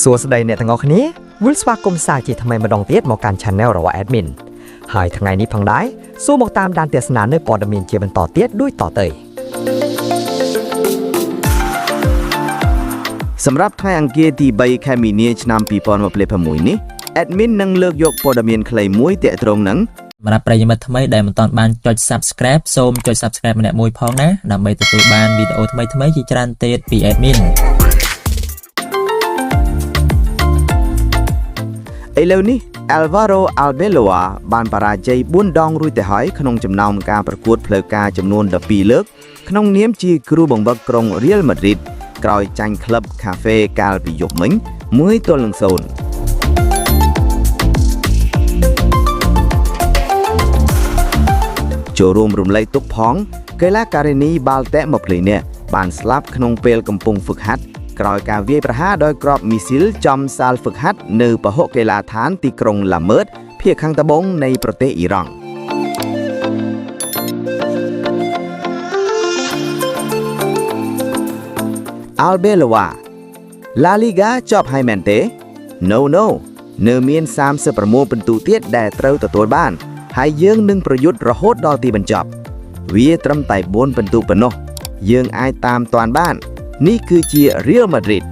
សួស្តីអ្នកទាំងអស់គ្នាវិលស្វាគមន៍សាជាថ្មីម្ដងទៀតមកកាន់ Channel របស់ Admin ហើយថ្ងៃនេះផងដែរសូមមកតាមដានទស្សនានៅព័ត៌មានជាបន្តទៀតដូចតទៅសម្រាប់ថ្ងៃអង្គារទី3ខែមីនាឆ្នាំ2026នេះ Admin នឹងលើកយកព័ត៌មានខ្លីមួយទាក់ទងនឹងសម្រាប់ប្រិយមិត្តថ្មីដែលមិនទាន់បានចុច Subscribe សូមចុច Subscribe ម្នាក់មួយផងណាដើម្បីទទួលបានវីដេអូថ្មីៗជាច្រើនទៀតពី Admin ឥឡូវនេះ Alvaro Arbeloa បានបរាជ័យ4ដងរួចទៅហើយក្នុងចំណោមការប្រកួតផ្លូវការចំនួន12លើកក្នុងនាមជាគ្រូបង្វឹកក្រុង Real Madrid ក្រោយចាញ់ក្លឹប Cafe កាលពីយប់មិញ1-0ចូលរួមរំលែកទុកផងកីឡាការិនីបាល់ទះ20នាក់បានស្លាប់ក្នុងពេលកំពុងហ្វឹកហាត់ក្រោយការវាយប្រហារដោយគ្រាប់មីស៊ីលចំសាលហ្វឹកហាត់នៅពហុកីឡដ្ឋានទីក្រុងឡាមើតភាគខាងត្បូងនៃប្រទេសអ៊ីរ៉ង់Arbeloa La Liga ចប់ហើយមែនទេ No នៅមាន36ពិន្ទុទៀតដែលត្រូវទទួលបានហើយយើងនឹងប្រយុទ្ធរហូតដល់ទីបញ្ចប់វាត្រឹមតែ4ពិន្ទុប៉ុណ្ណោះយើងអាចតាមទាន់បាននេះគឺជា Real Madrid